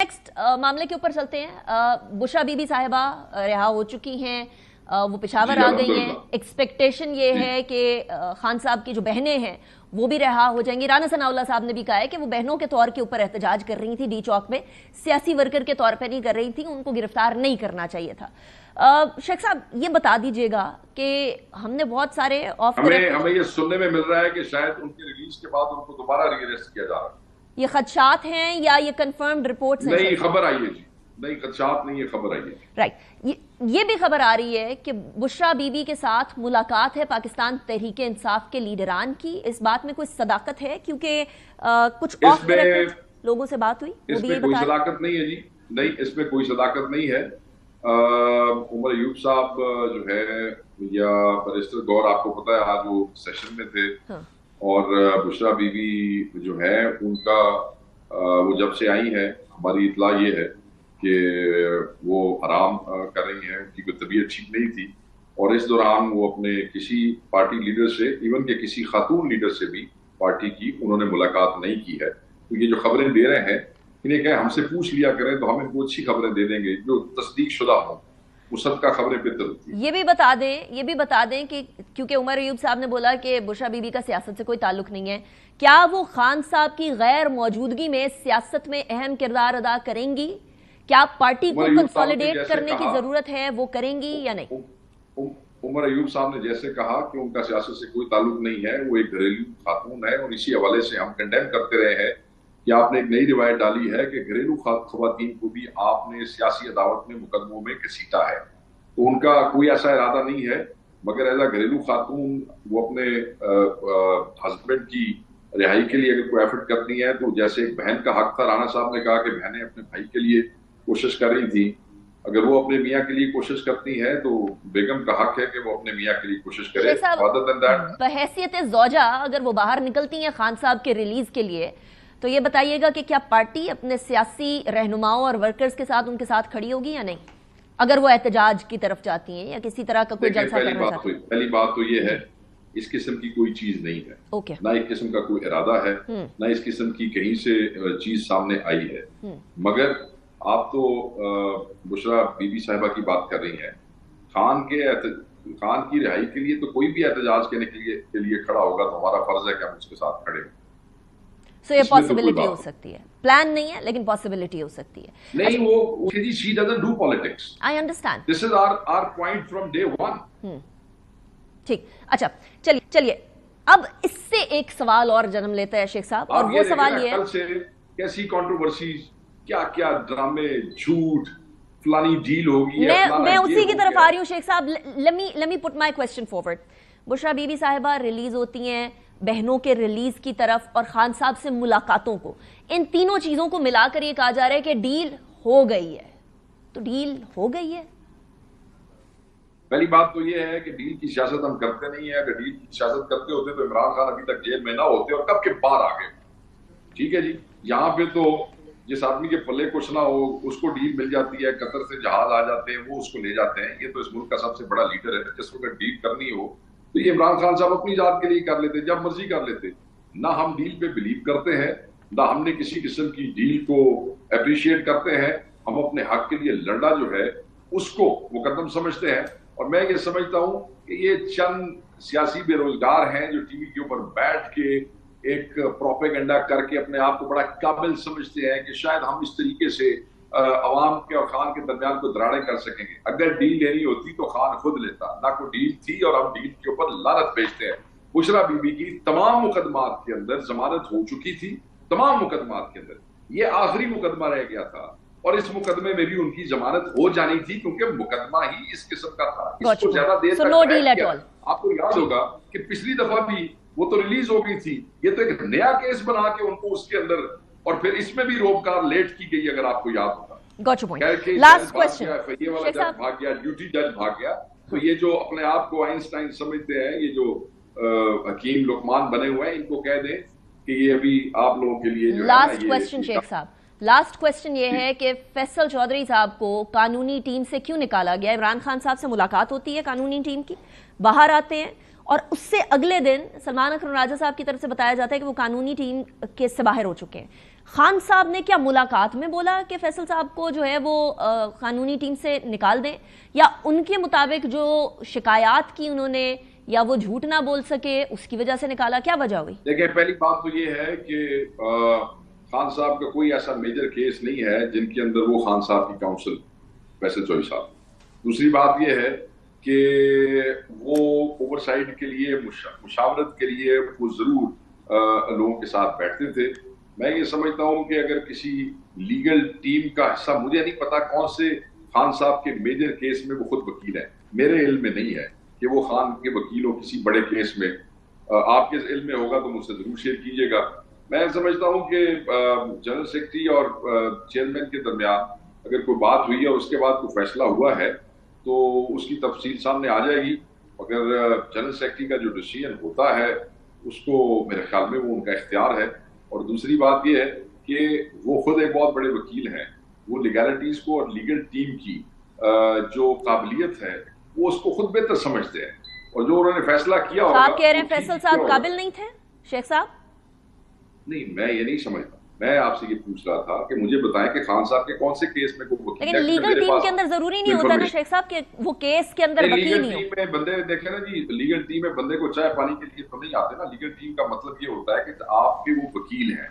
Next मामले के ऊपर चलते हैं। बुशरा बीबी साहिबा रिहा हो चुकी हैं, वो पेशावर आ गई हैं। एक्सपेक्टेशन ये है कि खान साहब की जो बहनें हैं वो भी रिहा हो जाएंगी। राना सनाउल्लाह साहब ने भी कहा है कि वो बहनों के तौर के ऊपर एहतजाज कर रही थी डी चौक में, सियासी वर्कर के तौर पर नहीं कर रही थी, उनको गिरफ्तार नहीं करना चाहिए था। शेख साहब ये बता दीजिएगा कि हमने बहुत सारे हमें ये सुनने में मिल रहा है कि शायद उनकी रिलीज के बाद उनको दोबारा रीअरेस्ट किया जा रहा है। ये खदशात हैं या ये कंफर्म्ड रिपोर्ट्स हैं? नहीं, खबर आई है जी, नहीं खदशात नहीं है, खबर आई है। राइट, ये भी खबर आ रही है कि बुशरा बीबी के साथ मुलाकात है पाकिस्तान तहरीक इंसाफ के लीडरान की। इस बात में कोई सदाकत है? क्योंकि कुछ ऑफ द रिकॉर्ड लोगों से बात हुई, वो भी इसमें कोई सदाकत नहीं है जी, नहीं इसमें कोई सदाकत नहीं है। उमर अयूब साहब जो है या बैरिस्टर गौर, आपको पता है आज वो सेशन में थे। हाँ। और बुशरा बीबी जो है उनका वो जब से आई है हमारी इतला ये है कि वो आराम कर रही हैं, उनकी कोई तबीयत ठीक नहीं थी और इस दौरान वो अपने किसी पार्टी लीडर से, इवन के किसी खातून लीडर से भी पार्टी की उन्होंने मुलाकात नहीं की है। तो ये जो खबरें दे रहे हैं इन्हें क्या हमसे पूछ लिया करें तो हम इनको अच्छी खबरें दे देंगे जो तस्दीक शुदा हो, मुसद का खबरें बेहतर होती है। ये भी बता दें कि क्योंकि उमर अयूब साहब ने बोला कि बुशरा बीबी का सियासत से कोई ताल्लुक नहीं है, क्या वो खान साहब की गैर मौजूदगी में सियासत में अहम किरदार अदा करेंगी? क्या पार्टी को कंसोलिडेट करने की जरूरत है, वो करेंगी या नहीं? उमर अयूब साहब ने जैसे कहा कि उनका सियासत से कोई ताल्लुक नहीं है, वो एक घरेलू खातून है और इसी हवाले से हम कंडेम करते रहे हैं कि आपने एक नई रिवायत डाली है कि घरेलू खवातीन को भी आपने सियासी अदावत में मुकदमों में घसीटा है। तो उनका कोई ऐसा इरादा नहीं है, मगर एज अ घरेलू खातून वो अपने हस्बैंड की रिहाई के लिए अगर कोई एफर्ट करती है तो जैसे एक बहन का हक था, राणा साहब ने कहा कि बहनें अपने भाई के लिए कोशिश कर रही थी, अगर वो अपने मियाँ के लिए कोशिश करती है तो बेगम का हक है कि वो अपने मियाँ के लिए कोशिश करे। बहैसियत ज़ौजा अगर वो बाहर निकलती हैं खान साहब के रिलीज के लिए, तो ये बताइएगा कि क्या पार्टी अपने सियासी रहनुमाओं और वर्कर्स के साथ उनके साथ खड़ी होगी या नहीं, अगर वो एहतजाज की तरफ जाती हैं या किसी तरह का कोई जलसा करना चाहती हैं? पहली बात तो ये है इस किस्म की कोई चीज नहीं है। okay. ना एक किस्म का कोई इरादा है, ना इस किस्म की कहीं से चीज सामने आई है। मगर आप तो बुशरा बीबी साहिबा की बात कर रही हैं, खान की रिहाई के लिए तो कोई भी एहतजाज करने के लिए खड़ा होगा तो हमारा फर्ज है कि हम उसके साथ खड़े हों। So ये पॉसिबिलिटी हो सकती है, प्लान नहीं है लेकिन पॉसिबिलिटी हो सकती है। नहीं, वो she doesn't do politics. I understand. This is our point from day one. ठीक, अच्छा चलिए अब इससे एक सवाल और जन्म लेता है शेख साहब, और वो सवाल ये है कल से कैसी कंट्रोवर्सी, क्या ड्रामे, झूठ, फलानी डील होगी। मैं उसी की तरफ आ रही हूँ शेख साहब। let me put my question forward. Bushra Bibi साहिबा रिलीज होती हैं, बहनों के रिलीज की तरफ और खान साहब से मुलाकातों को, इन तीनों चीजों को मिलाकर ये कहा जा रहा है कि डील हो गई है। तो डील हो गई है? पहली बात तो ये है कि डील की सियासत हम करते नहीं है। अगर डील की सियासत करते होते तो इमरान खान अभी तक जेल में ना होते और कब के बाहर आ गए। ठीक है जी, यहाँ पे तो जिस आदमी के पल्ले कुछ ना हो उसको डील मिल जाती है, कतर से जहाज आ जाते हैं, वो उसको ले जाते हैं। ये तो इस मुल्क का सबसे बड़ा लीडर है, जिसको अगर डील करनी हो तो ये इमरान खान साहब अपनी जात के लिए कर लेते, जब मर्जी कर लेते। ना हम डील पे बिलीव करते हैं, ना हमने किसी किस्म की डील को अप्रिशिएट करते हैं। हम अपने हक के लिए लड़ना जो है उसको मुकद्दम समझते हैं। और मैं ये समझता हूँ कि ये चंद सियासी बेरोजगार हैं जो टीवी के ऊपर बैठ के एक प्रोपेगेंडा करके अपने आप को बड़ा काबिल समझते हैं कि शायद हम इस तरीके से अवाम के और खान के दरमियान को दराड़े कर सकेंगे। अगर डील लेनी होती तो खान खुद लेता, ना कोई डील थी और हम डील के ऊपर लानत भेजते हैं। बुशरा बीबी की तमाम मुकदमात के अंदर जमानत हो चुकी थी, तमाम मुकदमात के अंदर ये आखिरी मुकदमा रह गया था और इस मुकदमे में भी उनकी जमानत हो जानी थी क्योंकि मुकदमा ही इस किस्म का था। इसको ज्यादा देर तक आपको याद होगा कि पिछली दफा भी वो तो रिलीज हो गई थी, ये तो एक नया केस बना के उनको उसके अंदर, और फिर इसमें भी रोबकार लेट की गई, अगर आपको याद होगा। Got your point. Last question. ये वाला जज भाग गया, ड्यूटी जज भाग गया। तो ये जो अपने आप को आइंस्टाइन समझते हैं, ये जो हकीम लुकमान बने हुए हैं, इनको कह दें कि ये अभी आप लोगों के लिए जो लास्ट क्वेश्चन शेख साहब, लास्ट क्वेश्चन ये है कि फैसल चौधरी साहब को कानूनी टीम से क्यों निकाला गया? इमरान खान साहब से मुलाकात होती है कानूनी टीम की, बाहर आते हैं और उससे अगले दिन सलमान अख्तर राजा साहब की तरफ से बताया जाता है कि वो कानूनी टीम केस से बाहर हो चुके हैं। خان صاحب نے کیا ملاقات میں بولا کہ فیصل صاحب کو جو ہے وہ قانونی ٹیم سے نکال دیں، یا ان کے مطابق جو شکایات کی انہوں نے یا وہ جھوٹ نہ بول سکے اس کی وجہ سے نکالا؟ کیا وجہ ہوئی؟ دیکھیں، پہلی بات تو یہ ہے کہ خان صاحب کا کوئی ایسا میجر کیس نہیں ہے جن کے اندر وہ خان صاحب کی کاؤنسل فیصل چوہی صاحب. دوسری بات یہ ہے کہ وہ اوور سائٹ کے لیے مشاورت کے لیے وہ ضرور لوگوں کے ساتھ بیٹھتے تھے. میں یہ سمجھتا ہوں کہ اگر کسی لیگل ٹیم کا حصہ، مجھے نہیں پتا کون سے خان صاحب کے میجر کیس میں وہ خود وکیل ہیں، میرے علم میں نہیں ہے کہ وہ خان کے وکیل ہو کسی بڑے کیس میں. آپ کے علم میں ہوگا تو مجھ سے ضرور شیئر کیجیے گا. میں سمجھتا ہوں کہ جنرل سیکرٹری اور چیئرمین کے درمیان اگر کوئی بات ہوئی ہے اور اس کے بعد کوئی فیصلہ ہوا ہے تو اس کی تفصیل سامنے آ جائے گی. اگر جنرل سیکرٹری کا جو ڈیسیژن ہوتا ہے اس کو میرے خیال میں وہ ان کا اختیار ہے. اور دوسری بات یہ ہے کہ وہ خود ایک بہت بڑے وکیل ہیں، وہ لیگلٹیز کو اور لیگل ٹیم کی جو قابلیت ہے وہ اس کو خود بہتر سمجھتے ہیں، اور جو انہوں نے فیصلہ کیا ہوگا. آپ کہہ رہے ہیں فیصل صاحب قابل نہیں تھے شیخ صاحب؟ نہیں، میں یہ نہیں سمجھتا. میں آپ سے یہ پوچھ رہا تھا کہ مجھے بتائیں کہ خان صاحب کے کون سے کیس میں کوئی وکیل ہے. لیکن لیگل ٹیم کے اندر ضروری نہیں ہوتا نا شیخ صاحب کہ وہ کیس کے اندر وکیل نہیں ہو. لیگل ٹیم میں بندے دیکھیں نا جی، لیگل ٹیم میں بندے کو چائے پانی کے لیے تو نہیں آتے نا. لیگل ٹیم کا مطلب یہ ہوتا ہے کہ آپ کے وہ وکیل ہیں.